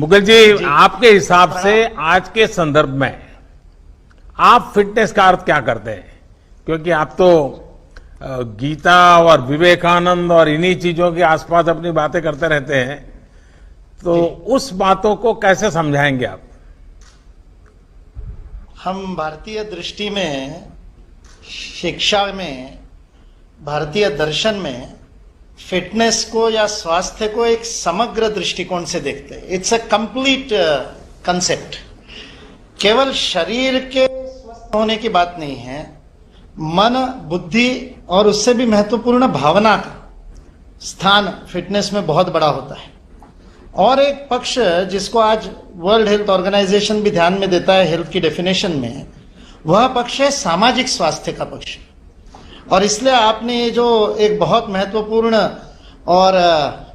मुकुल जी, आपके हिसाब से आज के संदर्भ में आप फिटनेस का अर्थ क्या करते हैं? क्योंकि आप तो गीता और विवेकानंद और इन्हीं चीजों के आसपास अपनी बातें करते रहते हैं, तो उस बातों को कैसे समझाएंगे आप? हम भारतीय दृष्टि में, शिक्षा में, भारतीय दर्शन में फिटनेस को या स्वास्थ्य को एक समग्र दृष्टिकोण से देखते हैं। It's a complete concept. केवल शरीर के स्वस्थ होने की बात नहीं है, मन, बुद्धि और उससे भी महत्वपूर्ण भावना का स्थान फिटनेस में बहुत बड़ा होता है। और एक पक्ष जिसको आज वर्ल्ड हेल्थ ऑर्गेनाइजेशन भी ध्यान में देता है हेल्थ की डेफिनेशन में, वह पक्ष है सामाजिक स्वास्थ्य का पक्ष। और इसलिए आपने ये जो एक बहुत महत्वपूर्ण और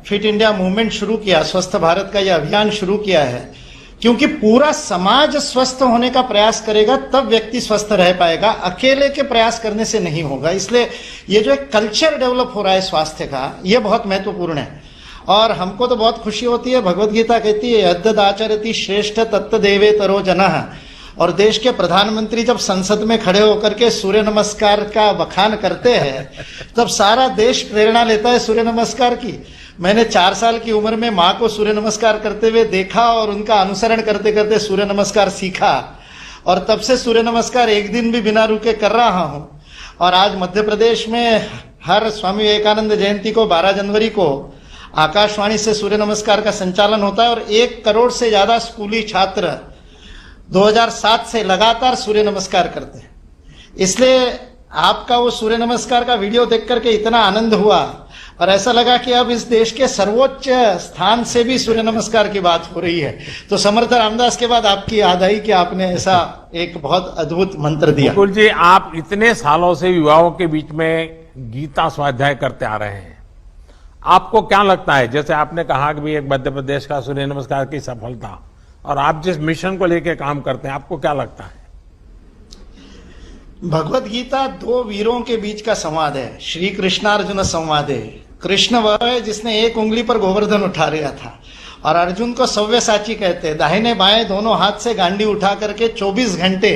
फिट इंडिया मूवमेंट शुरू किया, स्वस्थ भारत का ये अभियान शुरू किया है, क्योंकि पूरा समाज स्वस्थ होने का प्रयास करेगा तब व्यक्ति स्वस्थ रह पाएगा, अकेले के प्रयास करने से नहीं होगा। इसलिए ये जो एक कल्चर डेवलप हो रहा है स्वास्थ्य का, ये बहुत महत्वपूर्ण है। और हमको तो बहुत खुशी होती है, भगवत गीता कहती है यद्यद् आचरति श्रेष्ठ तत्त देवेतरो जनः। और देश के प्रधानमंत्री जब संसद में खड़े होकर के सूर्य नमस्कार का बखान करते हैं, तब सारा देश प्रेरणा लेता है सूर्य नमस्कार की। मैंने 4 साल की उम्र में माँ को सूर्य नमस्कार करते हुए देखा और उनका अनुसरण करते करते सूर्य नमस्कार सीखा, और तब से सूर्य नमस्कार एक दिन भी बिना रुके कर रहा हूं। और आज मध्य प्रदेश में हर स्वामी विवेकानंद जयंती को 12 जनवरी को आकाशवाणी से सूर्य नमस्कार का संचालन होता है, और 1 करोड़ से ज्यादा स्कूली छात्र 2007 से लगातार सूर्य नमस्कार करते हैं। इसलिए आपका वो सूर्य नमस्कार का वीडियो देख करके इतना आनंद हुआ और ऐसा लगा कि अब इस देश के सर्वोच्च स्थान से भी सूर्य नमस्कार की बात हो रही है। तो समर्थ रामदास के बाद आपकी याद आई कि आपने ऐसा एक बहुत अद्भुत मंत्र दिया। मुकुल जी, आप इतने सालों से युवाओं के बीच में गीता स्वाध्याय करते आ रहे हैं, आपको क्या लगता है? जैसे आपने कहा कि भी एक मध्य प्रदेश का सूर्य नमस्कार की सफलता, और आप जिस मिशन को लेकर काम करते हैं, आपको क्या लगता है? भगवत गीता 2 वीरों के बीच का संवाद है, श्री कृष्णार्जुन संवाद है। कृष्ण वह है जिसने एक उंगली पर गोवर्धन उठा लिया था, और अर्जुन को सव्यसाची कहते हैं, दाहिने बाएं दोनों हाथ से गांडी उठा करके 24 घंटे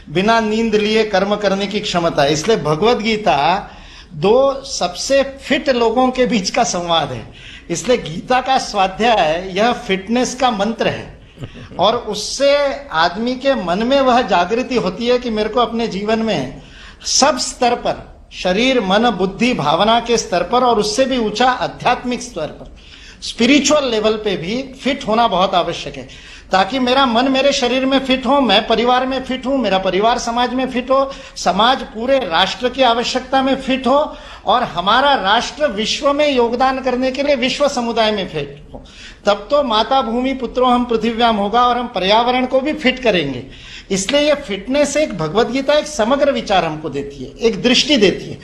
बिना नींद लिए कर्म करने की क्षमता है। इसलिए भगवत गीता 2 सबसे फिट लोगों के बीच का संवाद है। इसलिए गीता का स्वाध्याय यह फिटनेस का मंत्र है, और उससे आदमी के मन में वह जागृति होती है कि मेरे को अपने जीवन में सब स्तर पर, शरीर, मन, बुद्धि, भावना के स्तर पर, और उससे भी ऊंचा आध्यात्मिक स्तर पर, स्पिरिचुअल लेवल पे भी फिट होना बहुत आवश्यक है, ताकि मेरा मन मेरे शरीर में फिट हो, मैं परिवार में फिट हूं, मेरा परिवार समाज में फिट हो, समाज पूरे राष्ट्र की आवश्यकता में फिट हो, और हमारा राष्ट्र विश्व में योगदान करने के लिए विश्व समुदाय में फिट हो। तब तो माता भूमि पुत्रो हम पृथिव्याम होगा, और हम पर्यावरण को भी फिट करेंगे। इसलिए यह फिटनेस एक भगवत गीता एक समग्र विचार हमको देती है, एक दृष्टि देती है।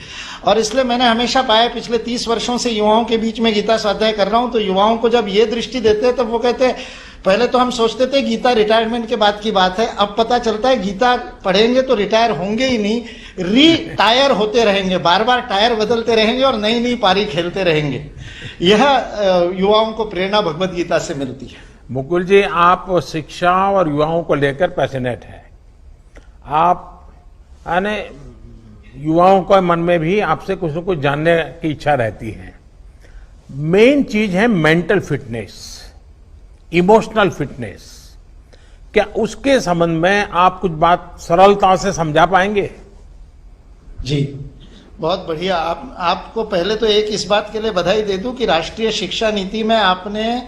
और इसलिए मैंने हमेशा पाया, पिछले 30 वर्षों से युवाओं के बीच में गीता स्वाध्याय कर रहा हूं, तो युवाओं को जब ये दृष्टि देते हैं तब वो कहते हैं, पहले तो हम सोचते थे गीता रिटायरमेंट के बाद की बात है, अब पता चलता है गीता पढ़ेंगे तो रिटायर होंगे ही नहीं, रिटायर होते रहेंगे, बार बार टायर बदलते रहेंगे और नई नई पारी खेलते रहेंगे। यह युवाओं को प्रेरणा भगवत गीता से मिलती है। मुकुल जी, आप शिक्षा और युवाओं को लेकर पैशनेट है। आप यानी युवाओं के मन में भी आपसे कुछ न कुछ जानने की इच्छा रहती है। मेन चीज है मेंटल फिटनेस, इमोशनल फिटनेस। क्या उसके संबंध में आप कुछ बात सरलता से समझा पाएंगे? जी, बहुत बढ़िया। आपको पहले तो एक इस बात के लिए बधाई दे दूं कि राष्ट्रीय शिक्षा नीति में आपने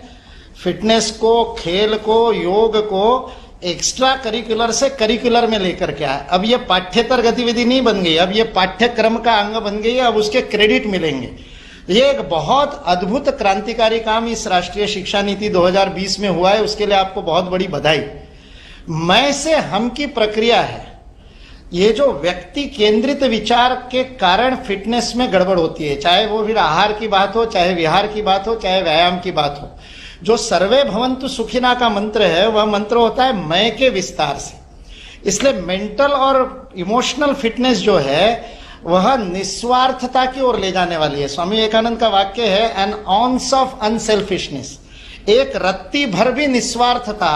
फिटनेस को, खेल को, योग को एक्स्ट्रा करिकुलर से करिकुलर में लेकर के आया। अब ये पाठ्येतर गतिविधि नहीं बन गई, अब ये पाठ्यक्रम का अंग बन गई है, अब उसके क्रेडिट मिलेंगे। ये एक बहुत अद्भुत क्रांतिकारी काम इस राष्ट्रीय शिक्षा नीति 2020 में हुआ है, उसके लिए आपको बहुत बड़ी बधाई। मैं से हम की प्रक्रिया है, ये जो व्यक्ति केंद्रित विचार के कारण फिटनेस में गड़बड़ होती है, चाहे वो फिर आहार की बात हो, चाहे विहार की बात हो, चाहे व्यायाम की बात हो। जो सर्वे भवन्तु सुखिना का मंत्र है, वह मंत्र होता है मैं के विस्तार से। इसलिए मेंटल और इमोशनल फिटनेस जो है वह निस्वार्थता की ओर ले जाने वाली है। स्वामी विवेकानंद का वाक्य है, एन ऑन्स ऑफ अनसेल्फिशनेस, एक रत्ती भर भी निस्वार्थता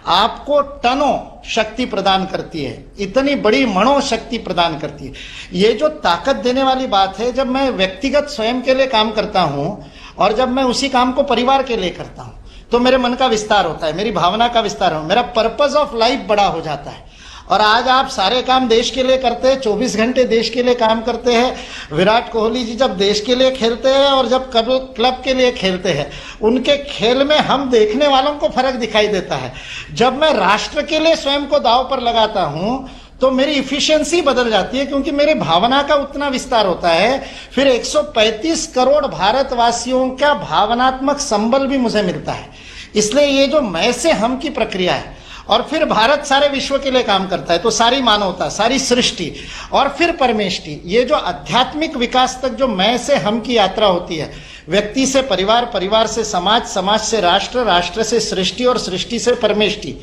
आपको टनों शक्ति प्रदान करती है, इतनी बड़ी मनोशक्ति प्रदान करती है। ये जो ताकत देने वाली बात है, जब मैं व्यक्तिगत स्वयं के लिए काम करता हूं और जब मैं उसी काम को परिवार के लिए करता हूं, तो मेरे मन का विस्तार होता है, मेरी भावना का विस्तार हो, मेरा पर्पस ऑफ लाइफ बड़ा हो जाता है। और आज आप सारे काम देश के लिए करते हैं, 24 घंटे देश के लिए काम करते हैं। विराट कोहली जी जब देश के लिए खेलते हैं और जब क्लब के लिए खेलते हैं, उनके खेल में हम देखने वालों को फर्क दिखाई देता है। जब मैं राष्ट्र के लिए स्वयं को दांव पर लगाता हूं तो मेरी इफिशियंसी बदल जाती है, क्योंकि मेरे भावना का उतना विस्तार होता है। फिर 135 करोड़ भारतवासियों का भावनात्मक संबल भी मुझे मिलता है। इसलिए ये जो मैं से हम की प्रक्रिया है, और फिर भारत सारे विश्व के लिए काम करता है, तो सारी मानवता, सारी सृष्टि और फिर परमेष्टि, ये जो आध्यात्मिक विकास तक जो मैं से हम की यात्रा होती है, व्यक्ति से परिवार, परिवार से समाज, समाज से राष्ट्र, राष्ट्र से सृष्टि और सृष्टि से परमेष्टि,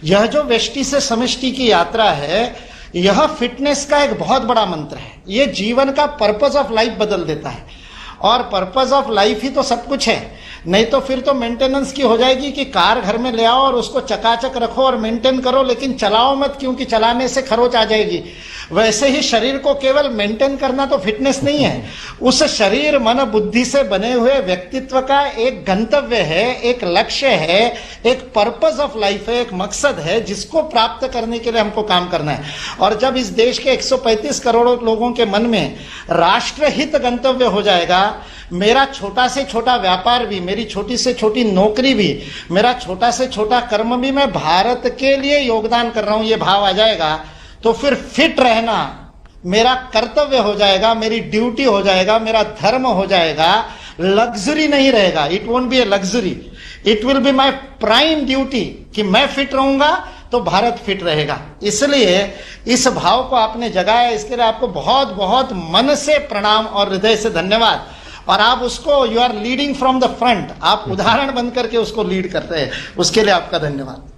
यह जो व्यष्टि से समष्टि की यात्रा है, यह फिटनेस का एक बहुत बड़ा मंत्र है। ये जीवन का पर्पस ऑफ लाइफ बदल देता है। और पर्पस ऑफ लाइफ ही तो सब कुछ है, नहीं तो फिर तो मेंटेनेंस की हो जाएगी कि कार घर में ले आओ और उसको चकाचक रखो और मेंटेन करो, लेकिन चलाओ मत, क्योंकि चलाने से खरोच आ जाएगी। वैसे ही शरीर को केवल मेंटेन करना तो फिटनेस नहीं है। उस शरीर मन बुद्धि से बने हुए व्यक्तित्व का एक गंतव्य है, एक लक्ष्य है, एक पर्पस ऑफ लाइफ है, एक मकसद है, जिसको प्राप्त करने के लिए हमको काम करना है। और जब इस देश के 135 करोड़ लोगों के मन में राष्ट्रहित गंतव्य हो जाएगा, मेरा छोटा से छोटा व्यापार भी, मेरी छोटी से छोटी नौकरी भी, मेरा छोटा से छोटा कर्म भी मैं भारत के लिए योगदान कर रहा हूं, ये भाव आ जाएगा, तो फिर फिट रहना मेरा कर्तव्य हो जाएगा, मेरी ड्यूटी हो जाएगा, मेरा धर्म हो जाएगा। लग्जरी नहीं रहेगा, it won't be a luxury, it will be my prime duty कि मैं फिट रहूंगा तो भारत फिट रहेगा। इसलिए इस भाव को आपने जगाया, इसके लिए आपको बहुत बहुत मन से प्रणाम और हृदय से धन्यवाद। और आप उसको, you are leading from the front, आप उदाहरण बनकर के उसको लीड करते हैं, उसके लिए आपका धन्यवाद।